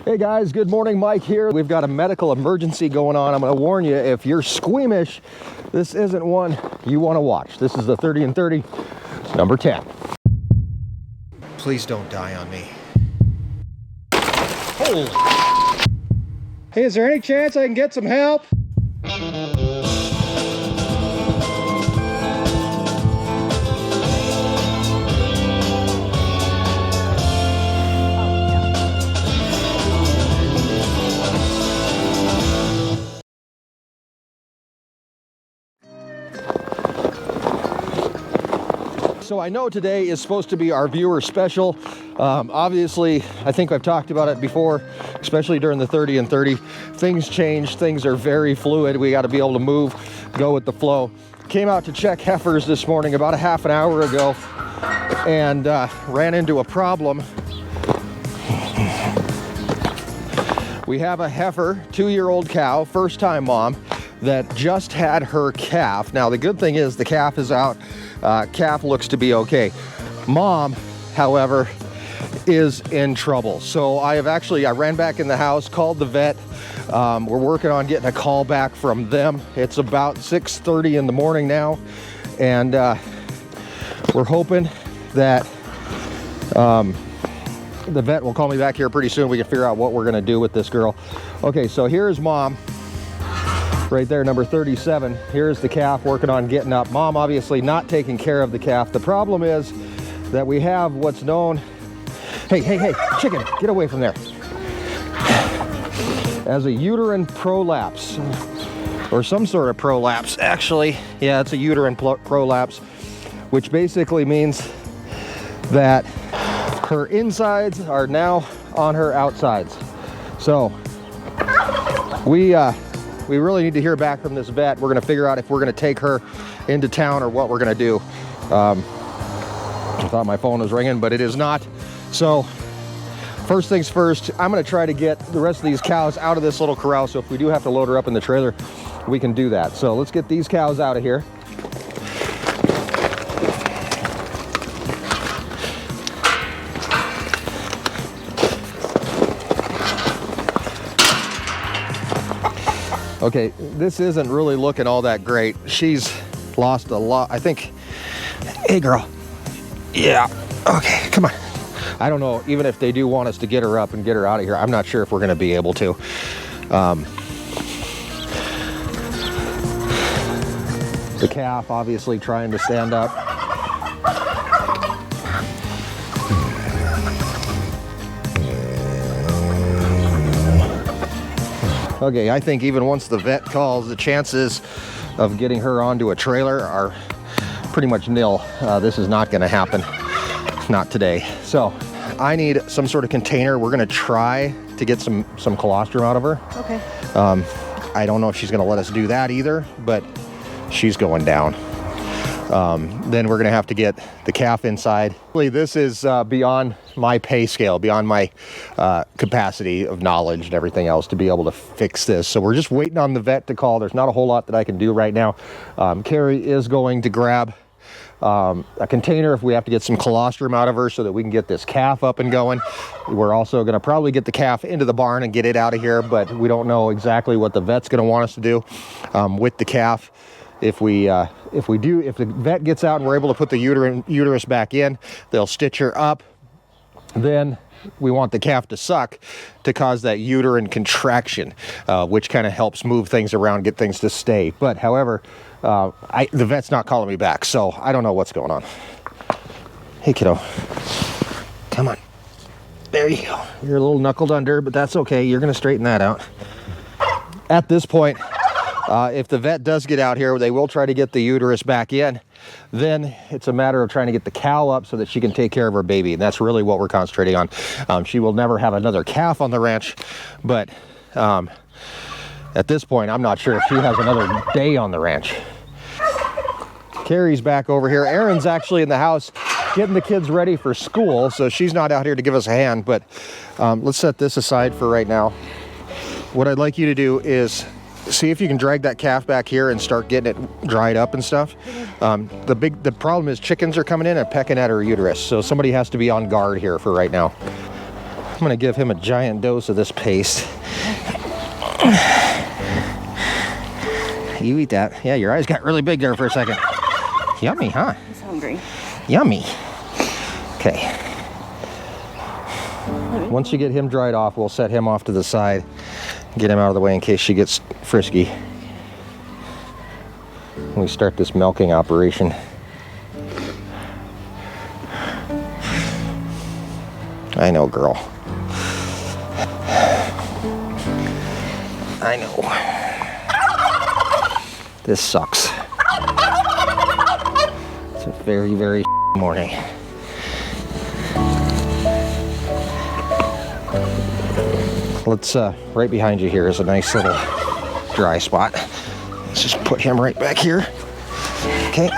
Hey guys, good morning, Mike here. We've got a medical emergency going on. I'm going to warn you, if you're squeamish, this isn't one you want to watch. This is the 30 and 30, number 10. Please don't die on me. Holy. Hey, is there any chance I can get some help? So I know today is supposed to be our viewer special. Obviously, I think I've talked about it before, especially during the 30 and 30. Things change, things are very fluid. We got to be able to move, go with the flow. Came out to check heifers this morning about a half an hour ago and ran into a problem. We have a heifer, 2-year-old cow, first time mom, that just had her calf. Now the good thing is the calf is out. Calf looks to be okay. Mom, however, is in trouble. So I ran back in the house, called the vet. We're working on getting a call back from them. It's about 6:30 in the morning now, and we're hoping that the vet will call me back here pretty soon. We can figure out what we're gonna do with this girl. Okay, so here's Mom. Right there, number 37. Here's the calf working on getting up. Mom obviously not taking care of the calf. The problem is that we have what's known, hey, chicken, get away from there, as a uterine prolapse, or some sort of prolapse, actually. Yeah, it's a uterine prolapse, which basically means that her insides are now on her outsides. So we really need to hear back from this vet. We're gonna figure out if we're gonna take her into town or what we're gonna do. I thought my phone was ringing, but it is not. So first things first, I'm gonna try to get the rest of these cows out of this little corral, so if we do have to load her up in the trailer, we can do that. So let's get these cows out of here. Okay, this isn't really looking all that great. She's lost a lot, I think. Hey girl. Yeah, okay, come on. I don't know, even if they do want us to get her up and get her out of here, I'm not sure if we're gonna be able to. The calf obviously trying to stand up. Okay, I think even once the vet calls, the chances of getting her onto a trailer are pretty much nil. This is not gonna happen, not today. So I need some sort of container. We're gonna try to get some colostrum out of her. Okay. I don't know if she's gonna let us do that either, but she's going down. Then we're gonna have to get the calf inside. This is beyond my pay scale, beyond my capacity of knowledge and everything else to be able to fix this. So we're just waiting on the vet to call. There's not a whole lot that I can do right now. Carrie is going to grab a container if we have to get some colostrum out of her so that we can get this calf up and going. We're also gonna probably get the calf into the barn and get it out of here, but we don't know exactly what the vet's gonna want us to do with the calf. If the vet gets out and we're able to put the uterus back in, they'll stitch her up. Then we want the calf to suck to cause that uterine contraction, which kind of helps move things around, get things to stay. But however, the vet's not calling me back, so I don't know what's going on. Hey kiddo, come on. There you go. You're a little knuckled under, but that's okay. You're gonna straighten that out. At this point, if the vet does get out here, they will try to get the uterus back in. Then it's a matter of trying to get the cow up so that she can take care of her baby. And that's really what we're concentrating on. She will never have another calf on the ranch, but at this point, I'm not sure if she has another day on the ranch. Carrie's back over here. Erin's actually in the house getting the kids ready for school, so she's not out here to give us a hand, but let's set this aside for right now. What I'd like you to do is see if you can drag that calf back here and start getting it dried up and stuff. The problem is chickens are coming in and pecking at her uterus, so somebody has to be on guard here for right now. gonna give him a giant dose of this paste. You eat that. Yeah, your eyes got really big there for a second. Yummy, huh? He's hungry. Yummy. Okay. Once you get him dried off, we'll set him off to the side. Get him out of the way in case she gets frisky. We start this milking operation. I know, girl. I know. This sucks. It's a very, very morning. Let's, right behind you here is a nice little dry spot. Let's just put him right back here. Okay.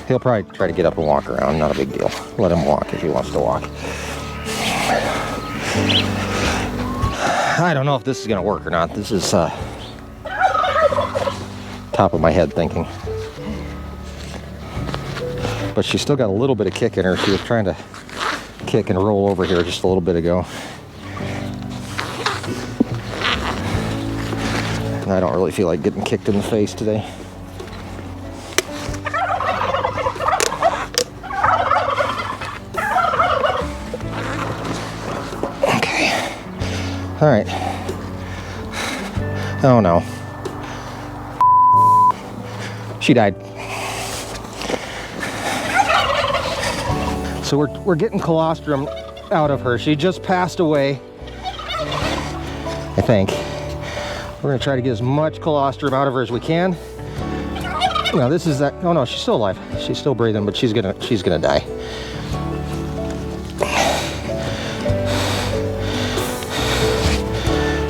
He'll probably try to get up and walk around. Not a big deal. Let him walk if he wants to walk. I don't know if this is going to work or not. This is top of my head thinking. But she's still got a little bit of kick in her. She was trying to kick and roll over here just a little bit ago. And I don't really feel like getting kicked in the face today. All right. Oh no. She died. So we're getting colostrum out of her. She just passed away, I think. We're gonna try to get as much colostrum out of her as we can. Now this is that. Oh no, she's still alive. She's still breathing, but she's gonna die.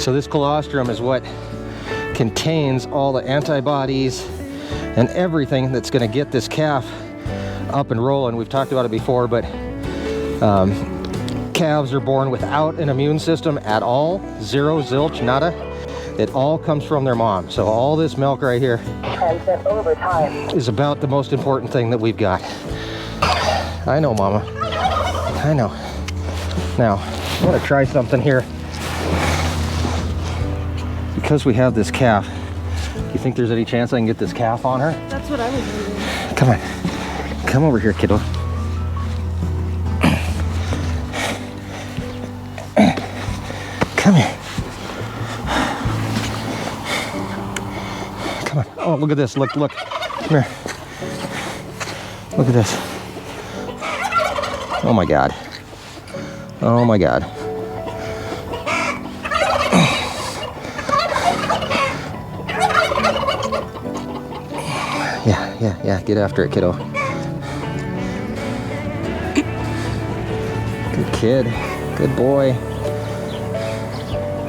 So this colostrum is what contains all the antibodies and everything that's going to get this calf up and rolling. We've talked about it before, but calves are born without an immune system at all. Zero, zilch, nada. It all comes from their mom. So all this milk right here is about the most important thing that we've got. I know, Mama. I know. Now, I want to try something here. Because we have this calf, do you think there's any chance I can get this calf on her? That's what I was wondering. Come on. Come over here, kiddo. Come here. Come on. Oh, look at this. Look. Come here. Look at this. Oh my God. Oh my God. Yeah, get after it, kiddo. Good kid. Good boy.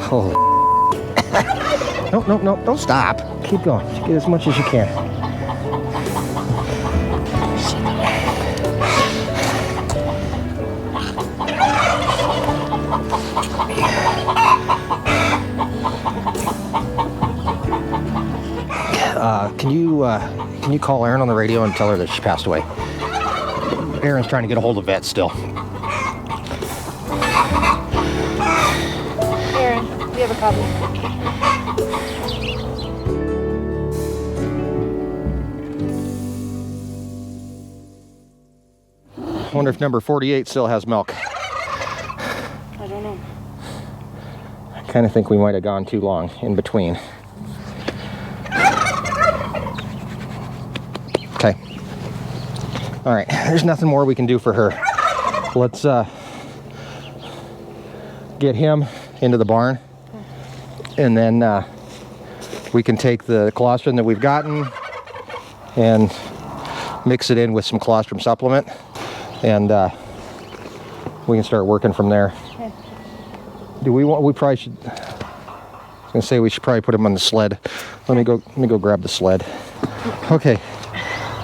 Holy. No, don't stop. Keep going. Get as much as you can. Can you call Erin on the radio and tell her that she passed away? Erin's trying to get a hold of vet still. Erin, we have a copy. I wonder if number 48 still has milk. I don't know. I kind of think we might have gone too long in between. Okay. All right, there's nothing more we can do for her. Let's get him into the barn, and then we can take the colostrum that we've gotten and mix it in with some colostrum supplement, and we can start working from there. Okay. We probably should, I was gonna say we should probably put him on the sled. Let me go grab the sled. Okay.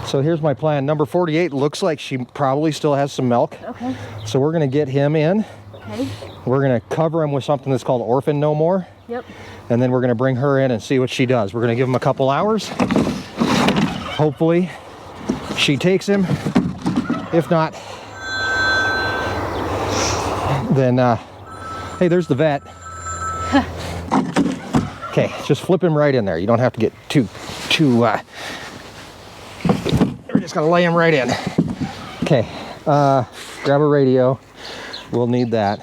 So here's my plan. Number 48 looks like she probably still has some milk. Okay. So we're gonna get him in. Okay. We're gonna cover him with something that's called Orphan No More. Yep. And then we're gonna bring her in and see what she does. We're gonna give him a couple hours. Hopefully she takes him. If not, then hey, there's the vet. Okay, just flip him right in there. You don't have to get too we're just gonna lay him right in. Okay, grab a radio. We'll need that.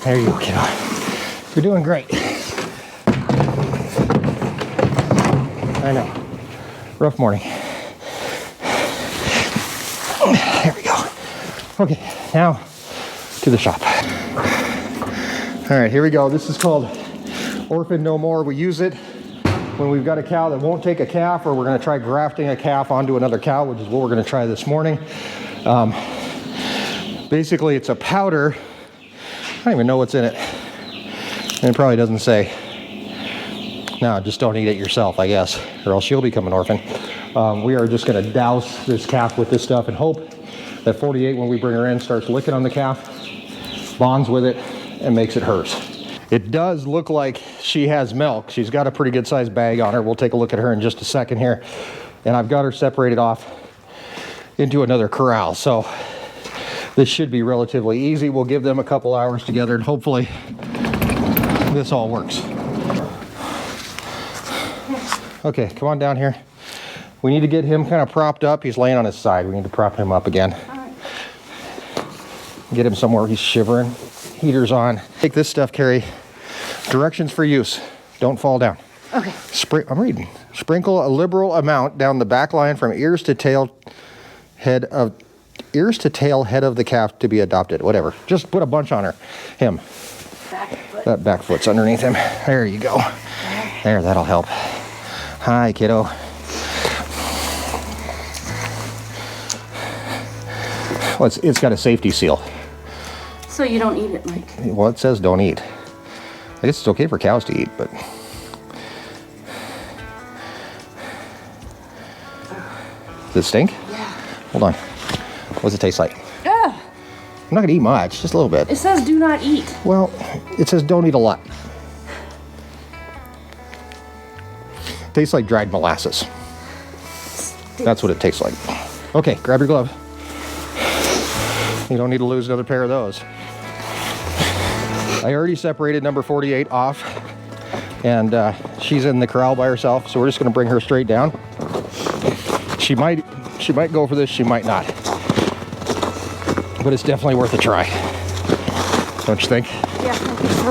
There you go, kiddo. You're doing great. I know. Rough morning. There we go. Okay, now to the shop. All right, here we go. This is called Orphan No More. We use it when we've got a cow that won't take a calf, or we're going to try grafting a calf onto another cow, which is what we're going to try this morning. Basically, it's a powder. I don't even know what's in it. And it probably doesn't say. No, just don't eat it yourself, I guess, or else you'll become an orphan. We are just going to douse this calf with this stuff and hope that 48, when we bring her in, starts licking on the calf, bonds with it, and makes it hers. It does look like she has milk. She's got a pretty good sized bag on her. We'll take a look at her in just a second here. And I've got her separated off into another corral. So this should be relatively easy. We'll give them a couple hours together and hopefully this all works. Okay, come on down here. We need to get him kind of propped up. He's laying on his side. We need to prop him up again. Get him somewhere he's shivering. Heaters on. Take this stuff, Carrie. Directions for use. Don't fall down. Okay. I'm reading. Sprinkle a liberal amount down the back line from ears to tail head of the calf to be adopted. Whatever. Just put a bunch on him. Back foot. That back foot's underneath him. There you go. There, that'll help. Hi, kiddo. Well, it's got a safety seal. So you don't eat it, Mike? Well, it says don't eat. I guess it's okay for cows to eat, but... Does it stink? Yeah. Hold on. What's it taste like? Ugh. I'm not gonna eat much, just a little bit. It says do not eat. Well, it says don't eat a lot. Tastes like dried molasses. That's what it tastes like. Okay, grab your glove. You don't need to lose another pair of those. I already separated number 48 off, and she's in the corral by herself, so we're just gonna bring her straight down. She might go for this, she might not. But it's definitely worth a try. Don't you think? Yeah, I think so.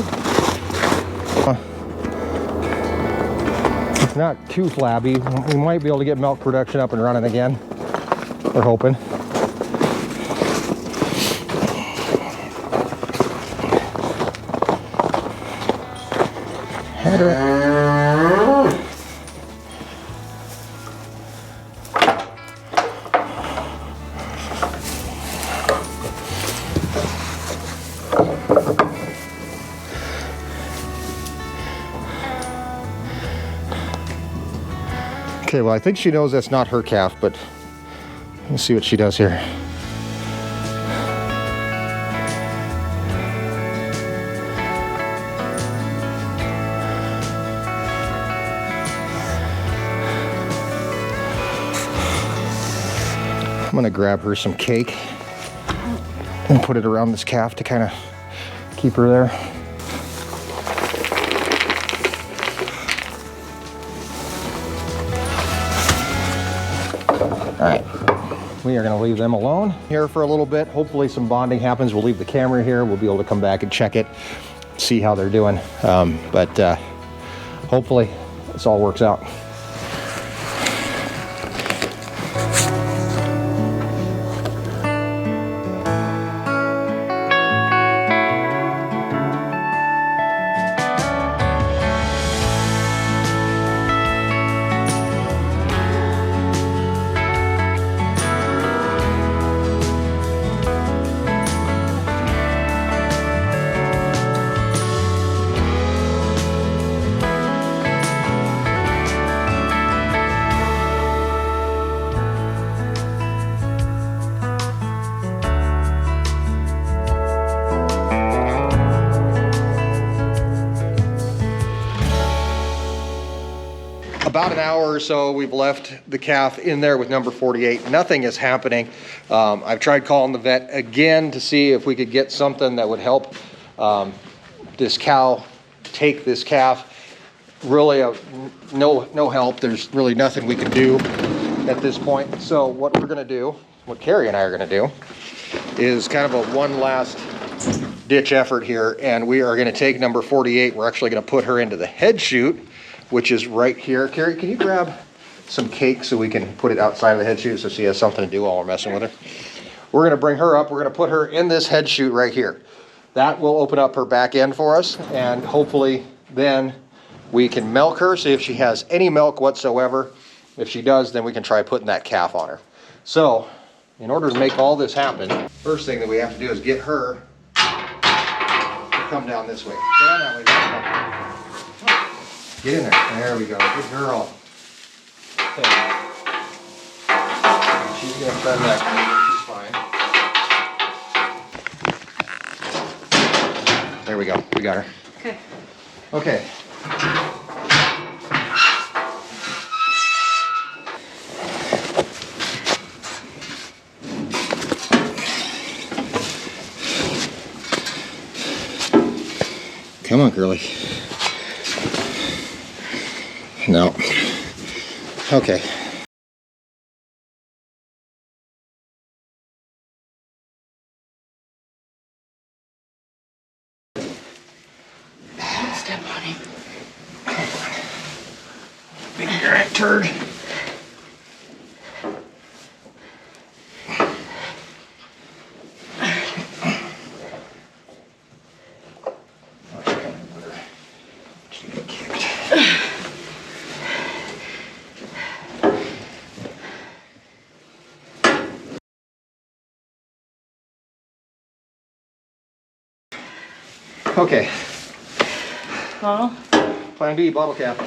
It's not too flabby. We might be able to get milk production up and running again. We're hoping. Head her. Okay, well, I think she knows that's not her calf, but let's see what she does here. I'm gonna grab her some cake and put it around this calf to kind of keep her there. All right, we are gonna leave them alone here for a little bit. Hopefully some bonding happens. We'll leave the camera here. We'll be able to come back and check it, see how they're doing. But hopefully this all works out. about an hour or so, we've left the calf in there with number 48. Nothing is happening. I've tried calling the vet again to see if we could get something that would help this cow take this calf. Really no help. There's really nothing we can do at this point. So what we're gonna do, what Carrie and I are gonna do, is kind of a one last ditch effort here, and we are gonna take number 48. We're actually gonna put her into the head chute, which is right here. Carrie, can you grab some cake so we can put it outside of the head chute so she has something to do while we're messing with her? We're gonna bring her up. We're gonna put her in this head chute right here. That will open up her back end for us, and hopefully then we can milk her, see if she has any milk whatsoever. If she does, then we can try putting that calf on her. So, in order to make all this happen, first thing that we have to do is get her to come down this way. Down that way. Get in there. There we go. Good girl. Okay. She's going to turn that. She's fine. There we go. We got her. Okay. Okay. Come on, girly. No. Okay. Don't step on him. Big giant turd. Okay. Bottle? Plan B, bottle cap.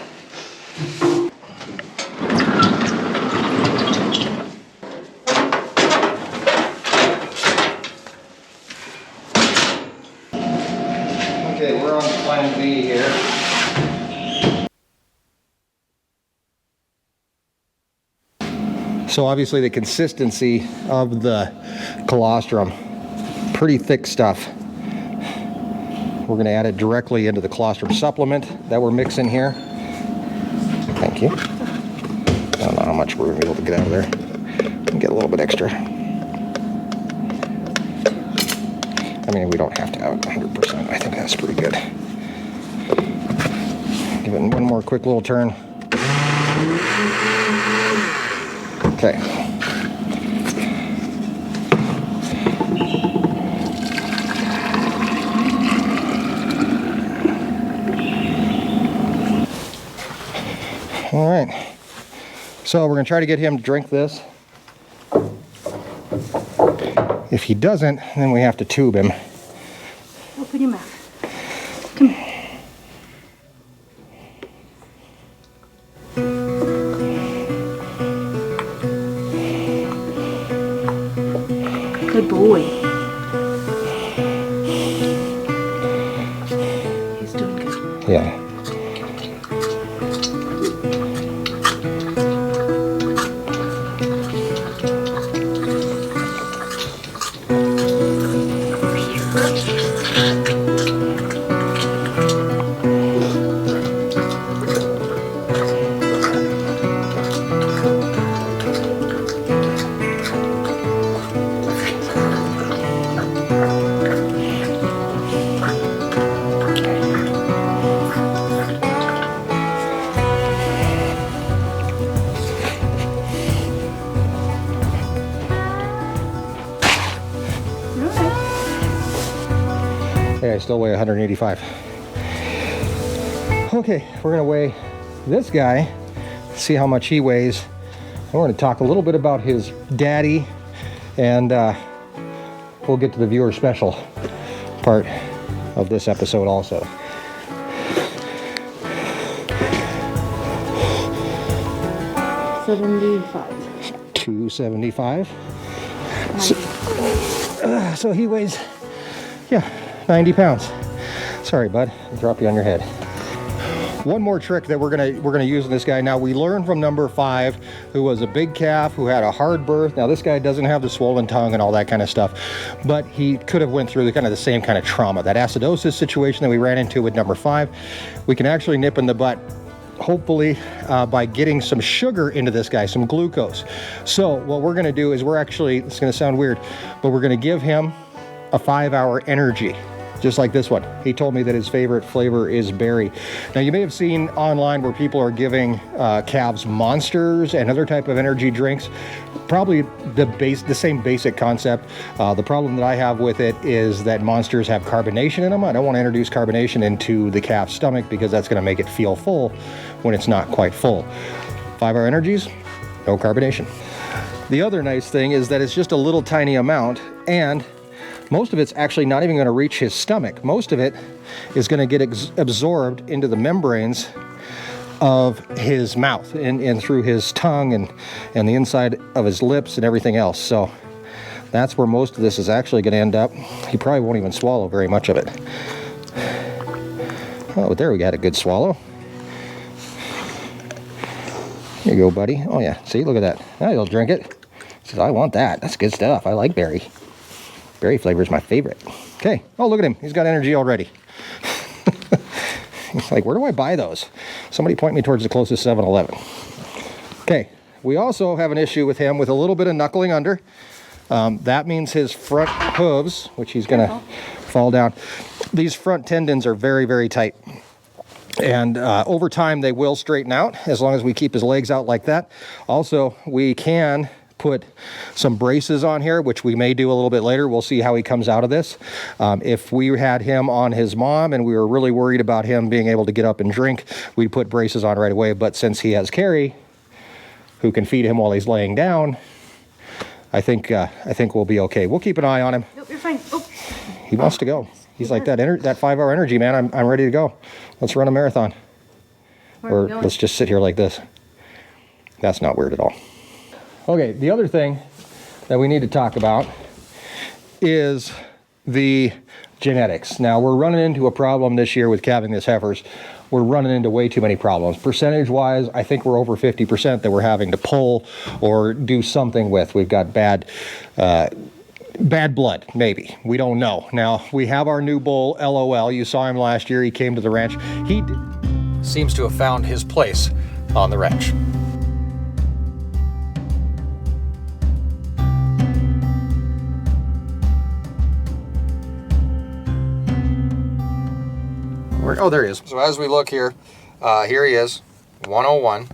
Okay, we're on plan B here. So obviously the consistency of the colostrum, pretty thick stuff. We're going to add it directly into the colostrum supplement that we're mixing here. Thank you. I don't know how much we're going to be able to get out of there. Get a little bit extra. I mean, we don't have to have it 100%. I think that's pretty good. Give it one more quick little turn. Okay. All right, so we're gonna try to get him to drink this. If he doesn't, then we have to tube him. Open your mouth. Come here. Good boy. He's doing good. Yeah. Yeah, I still weigh 185. Okay, we're gonna weigh this guy, see how much he weighs. And we're gonna talk a little bit about his daddy, and we'll get to the viewer special part of this episode also. $75. 275. So he weighs, yeah, 90 pounds. Sorry, bud, I'll drop you on your head. One more trick that we're gonna use in this guy. Now, we learned from number 5, who was a big calf who had a hard birth. Now, this guy doesn't have the swollen tongue and all that kind of stuff, but he could have went through the same kind of trauma. That acidosis situation that we ran into with number 5, we can actually nip in the butt, hopefully by getting some sugar into this guy, some glucose. So what we're gonna do is it's gonna sound weird, but we're gonna give him a 5-hour energy. Just like this one. He told me that his favorite flavor is berry. Now, you may have seen online where people are giving calves Monsters and other type of energy drinks. Probably the same basic concept. The problem that I have with it is that Monsters have carbonation in them. I don't want to introduce carbonation into the calf's stomach because that's going to make it feel full when it's not quite full. 5-hour energies, no carbonation. The other nice thing is that it's just a little tiny amount, and most of it's actually not even going to reach his stomach. Most of it is going to get absorbed into the membranes of his mouth and through his tongue and the inside of his lips and everything else. So that's where most of this is actually going to end up. He probably won't even swallow very much of it. Oh, there we got a good swallow. Here you go, buddy. Oh yeah, see, look at that. Now he'll drink it. He says, I want that. That's good stuff. I like berry. Berry flavor is my favorite. Okay. Oh, look at him. He's got energy already. He's like, where do I buy those? Somebody point me towards the closest 7-Eleven. Okay. We also have an issue with him with a little bit of knuckling under. That means his front hooves, which he's going to fall down. These front tendons are very, very tight. And over time, they will straighten out as long as we keep his legs out like that. Also, we can put some braces on here, which we may do a little bit later. We'll see how he comes out of this. If we had him on his mom and we were really worried about him being able to get up and drink, we'd put braces on right away. But since he has Carrie, who can feed him while he's laying down, I think we'll be okay. We'll keep an eye on him. Nope, you're fine. Oh. He wants to go. He's like, that 5-hour energy, man. I'm ready to go. Let's run a marathon. Or let's just sit here like this. That's not weird at all. Okay, the other thing that we need to talk about is the genetics. Now, we're running into a problem this year with calving this heifers. We're running into way too many problems. Percentage-wise, I think we're over 50% that we're having to pull or do something with. We've got bad blood, maybe. We don't know. Now, we have our new bull, LOL. You saw him last year. He came to the ranch. He seems to have found his place on the ranch. Oh, there he is. So as we look here, here he is, 101,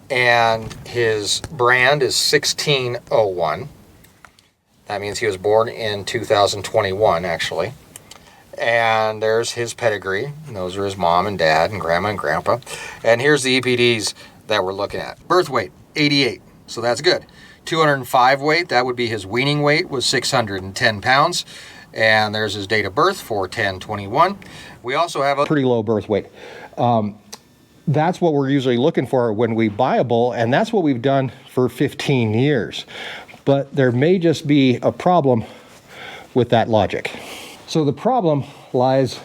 and his brand is 1601. That means he was born in 2021, actually. And there's his pedigree. And those are his mom and dad and grandma and grandpa. And here's the EPDs that we're looking at. Birth weight, 88, so that's good. 205 weight, that would be his weaning weight, was 610 pounds. And there's his date of birth, 4/10/21. We also have a pretty low birth weight. That's what we're usually looking for when we buy a bull, and that's what we've done for 15 years. But there may just be a problem with that logic. So the problem lies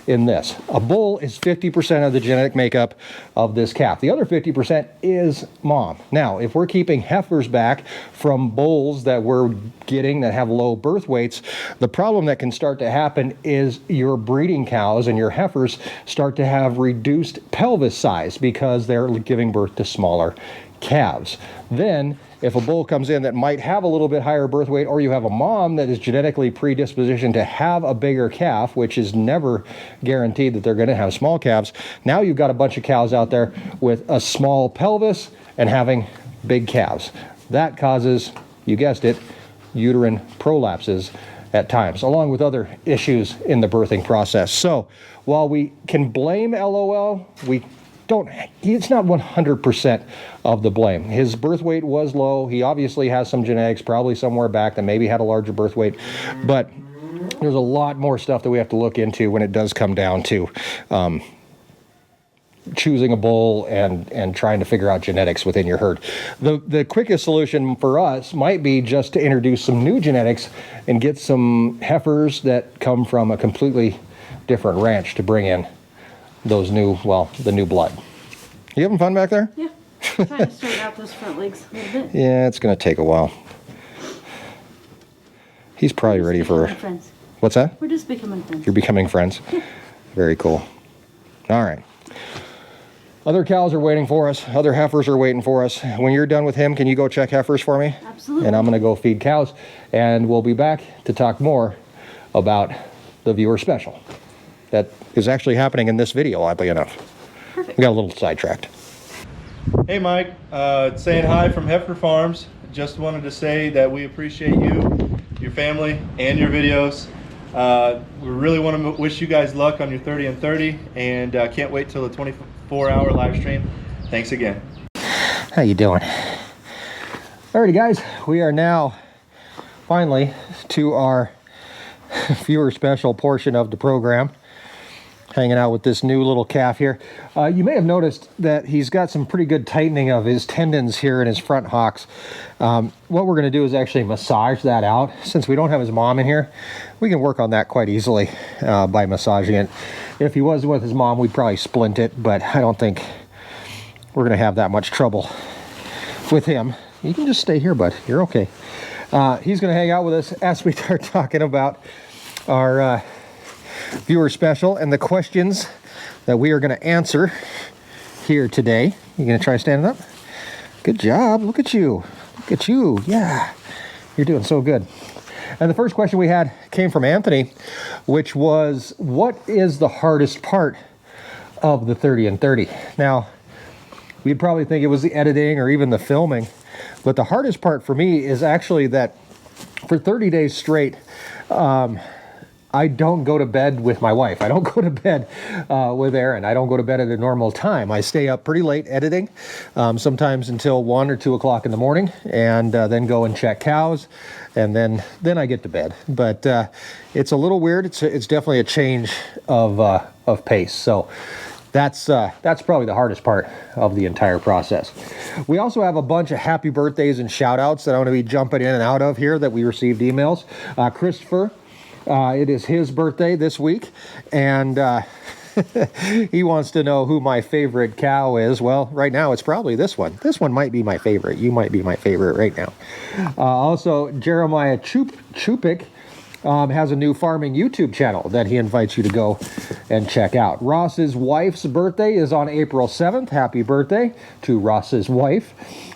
in this. A bull is 50% of the genetic makeup of this calf. The other 50% is mom. Now, if we're keeping heifers back from bulls that we're getting that have low birth weights, the problem that can start to happen is your breeding cows and your heifers start to have reduced pelvis size because they're giving birth to smaller calves. Then, if a bull comes in that might have a little bit higher birth weight, or you have a mom that is genetically predispositioned to have a bigger calf, which is never guaranteed that they're going to have small calves, now you've got a bunch of cows out there with a small pelvis and having big calves. That causes, you guessed it, uterine prolapses at times, along with other issues in the birthing process. So while we can blame LOL, it's not 100% of the blame. His birth weight was low. He obviously has some genetics, probably somewhere back that maybe had a larger birth weight, but there's a lot more stuff that we have to look into when it does come down to choosing a bull and trying to figure out genetics within your herd. The quickest solution for us might be just to introduce some new genetics and get some heifers that come from a completely different ranch to bring in those new, well, the new blood. You having fun back there? Yeah. I'm trying to straighten out those front legs a little bit. Yeah, it's going to take a while. He's probably ready for... Friends. What's that? We're just becoming friends. You're becoming friends? Yeah. Very cool. All right. Other cows are waiting for us. Other heifers are waiting for us. When you're done with him, can you go check heifers for me? Absolutely. And I'm going to go feed cows. And we'll be back to talk more about the viewer special. That is actually happening in this video, oddly enough. Perfect. We got a little sidetracked. Hey Mike, saying hi from Heifer Farms. Just wanted to say that we appreciate you, your family, and your videos. We really want to wish you guys luck on your 30 and 30, and can't wait till the 24-hour live stream. Thanks again. How you doing? Alrighty guys, we are now finally to our viewer special portion of the program. Hanging out with this new little calf here. You may have noticed that he's got some pretty good tightening of his tendons here in his front hocks. What we're going to do is actually massage that out. Since we don't have his mom in here, we can work on that quite easily by massaging it. If he was with his mom, we'd probably splint it, but I don't think we're going to have that much trouble with him. You can just stay here, bud. You're okay. He's going to hang out with us as we start talking about our viewer special and the questions that we are going to answer here today. You going to try standing up? Good job. Look at you. Look at you. Yeah. You're doing so good. And the first question we had came from Anthony, which was, what is the hardest part of the 30 and 30? Now, we'd probably think it was the editing or even the filming, but the hardest part for me is actually that for 30 days straight, I don't go to bed with my wife. I don't go to bed with Erin. I don't go to bed at a normal time. I stay up pretty late editing, sometimes until 1 or 2 o'clock in the morning, and then go and check cows, and then I get to bed. But it's a little weird. It's definitely a change of pace. So that's probably the hardest part of the entire process. We also have a bunch of happy birthdays and shout outs that I'm going to be jumping in and out of here that we received emails. Christopher, it is his birthday this week, and he wants to know who my favorite cow is. Well, right now it's probably this one. This one might be my favorite. You might be my favorite right now. Also, Jeremiah Chupik has a new farming YouTube channel that he invites you to go and check out. Ross's wife's birthday is on April 7th. Happy birthday to Ross's wife.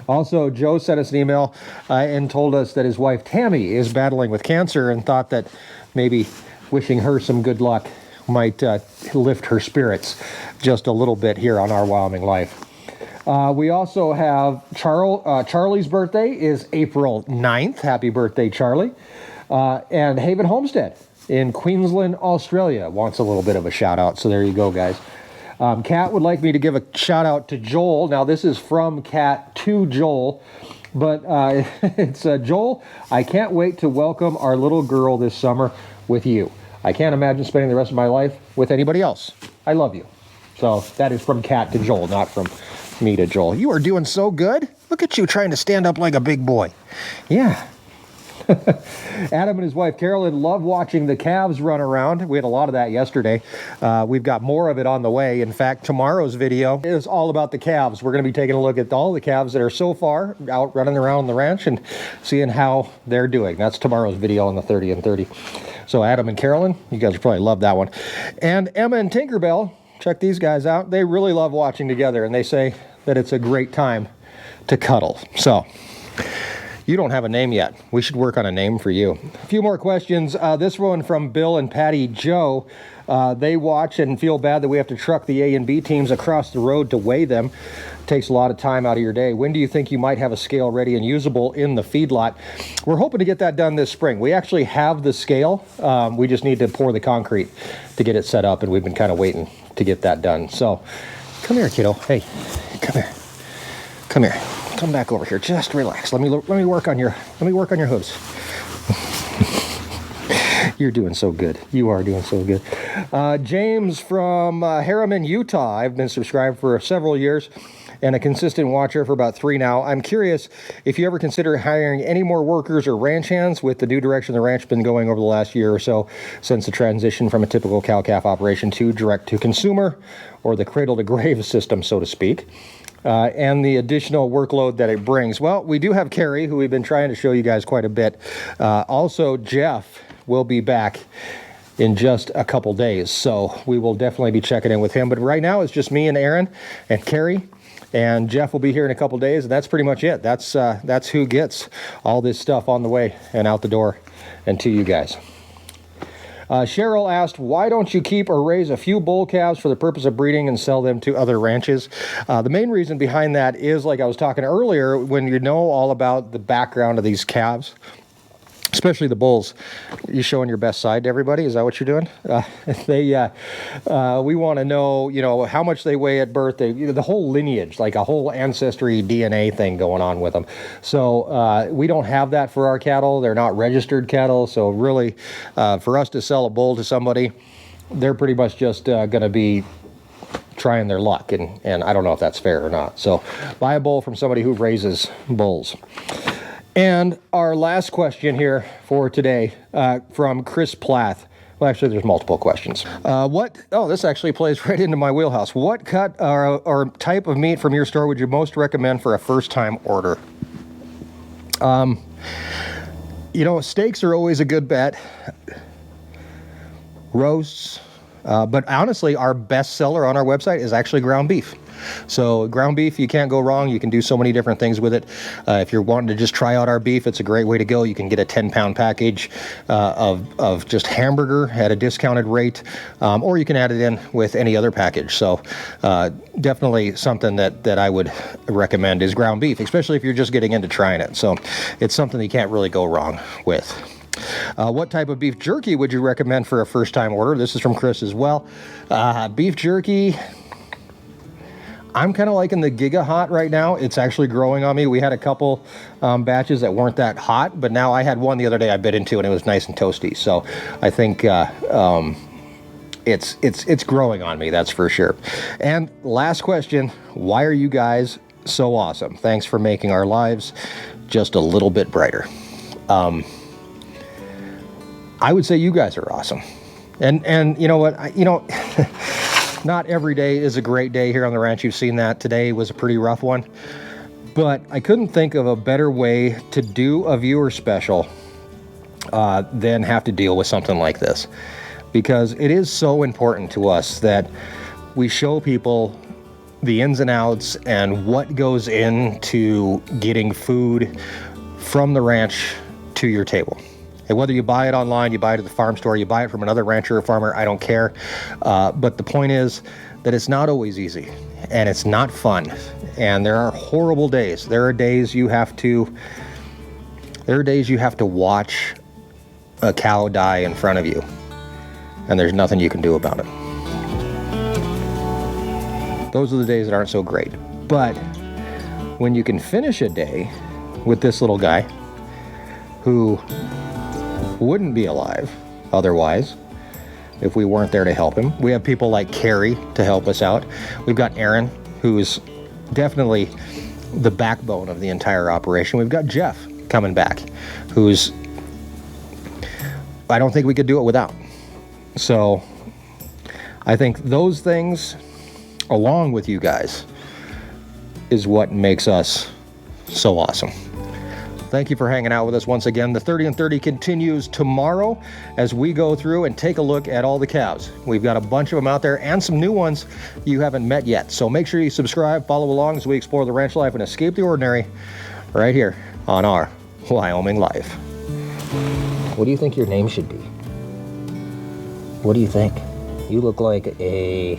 Also, Joe sent us an email and told us that his wife Tammy is battling with cancer and thought that maybe wishing her some good luck might lift her spirits just a little bit here on Our Wyoming Life. We also have Charlie's birthday is April 9th. Happy birthday, Charlie. And Haven Homestead in Queensland, Australia wants a little bit of a shout out. So there you go, guys. Kat would like me to give a shout out to Joel. Now this is from Kat to Joel, but it's Joel, I can't wait to welcome our little girl this summer with you. I can't imagine spending the rest of my life with anybody else. I love you. So that is from Kat to Joel, not from me to Joel. You are doing so good. Look at you trying to stand up like a big boy. Yeah. Adam and his wife Carolyn love watching the calves run around. We had a lot of that yesterday. We've got more of it on the way. In fact, tomorrow's video is all about the calves. We're going to be taking a look at all the calves that are so far out running around the ranch and seeing how they're doing. That's tomorrow's video on the 30 and 30. So Adam and Carolyn, you guys will probably love that one. And Emma and Tinkerbell, check these guys out. They really love watching together, and they say that it's a great time to cuddle. So you don't have a name yet. We should work on a name for you. A few more questions. This one from Bill and Patty Joe. They watch and feel bad that we have to truck the A and B teams across the road to weigh them. Takes a lot of time out of your day. When do you think you might have a scale ready and usable in the feedlot? We're hoping to get that done this spring. We actually have the scale. We just need to pour the concrete to get it set up, and we've been kind of waiting to get that done. So come here, kiddo. Hey, come here. Come here. Come back over here. Just relax. Let me work on your hooves. You're doing so good. You are doing so good. James from Harriman, Utah. I've been subscribed for several years and a consistent watcher for about 3 now. I'm curious if you ever consider hiring any more workers or ranch hands with the new direction the ranch has been going over the last year or so since the transition from a typical cow-calf operation to direct-to-consumer, or the cradle-to-grave system, so to speak. And the additional workload that it brings. Well, we do have Carrie, who we've been trying to show you guys quite a bit. Also, Jeff will be back in just a couple days, so we will definitely be checking in with him. But right now, it's just me and Erin and Carrie, and Jeff will be here in a couple days, and that's pretty much it. That's who gets all this stuff on the way and out the door and to you guys. Cheryl asked, why don't you keep or raise a few bull calves for the purpose of breeding and sell them to other ranches? The main reason behind that is, like I was talking earlier, when you know all about the background of these calves, especially the bulls. You showing your best side to everybody? Is that what you're doing? We want to know, how much they weigh at birth, the whole lineage, like a whole ancestry DNA thing going on with them. So we don't have that for our cattle. They're not registered cattle. So really, for us to sell a bull to somebody, they're pretty much just going to be trying their luck. And I don't know if that's fair or not. So buy a bull from somebody who raises bulls. And our last question here for today from Chris Plath. Well, actually, there's multiple questions. This actually plays right into my wheelhouse. What cut or type of meat from your store would you most recommend for a first-time order? Steaks are always a good bet. Roasts. But honestly, our best seller on our website is actually ground beef. So ground beef, you can't go wrong. You can do so many different things with it. If you're wanting to just try out our beef, it's a great way to go. You can get a 10-pound package of just hamburger at a discounted rate, or you can add it in with any other package. So definitely something that I would recommend is ground beef, especially if you're just getting into trying it. So it's something you can't really go wrong with. What type of beef jerky would you recommend for a first-time order? This is from Chris as well. Beef jerky, I'm kind of liking the Giga Hot right now. It's actually growing on me. We had a couple batches that weren't that hot, but now I had one the other day I bit into and it was nice and toasty. So I think it's growing on me, that's for sure. And last question, why are you guys so awesome? Thanks for making our lives just a little bit brighter. I would say you guys are awesome. And you know what, not every day is a great day here on the ranch. You've seen that. Today was a pretty rough one. But I couldn't think of a better way to do a viewer special than have to deal with something like this. Because it is so important to us that we show people the ins and outs and what goes into getting food from the ranch to your table. And whether you buy it online, you buy it at the farm store, you buy it from another rancher or farmer, I don't care. But the point is that it's not always easy and it's not fun. And there are horrible days. There are days you have to watch a cow die in front of you and there's nothing you can do about it. Those are the days that aren't so great. But when you can finish a day with this little guy who wouldn't be alive otherwise if we weren't there to help him. We have people like Carrie to help us out. We've got Erin, who's definitely the backbone of the entire operation. We've got Jeff coming back, who's, I don't think we could do it without. So I think those things, along with you guys, is what makes us so awesome. Thank you for hanging out with us once again. The 30 and 30 continues tomorrow as we go through and take a look at all the calves. We've got a bunch of them out there and some new ones you haven't met yet. So make sure you subscribe, follow along as we explore the ranch life and escape the ordinary right here on Our Wyoming Life. What do you think your name should be? What do you think? You look like a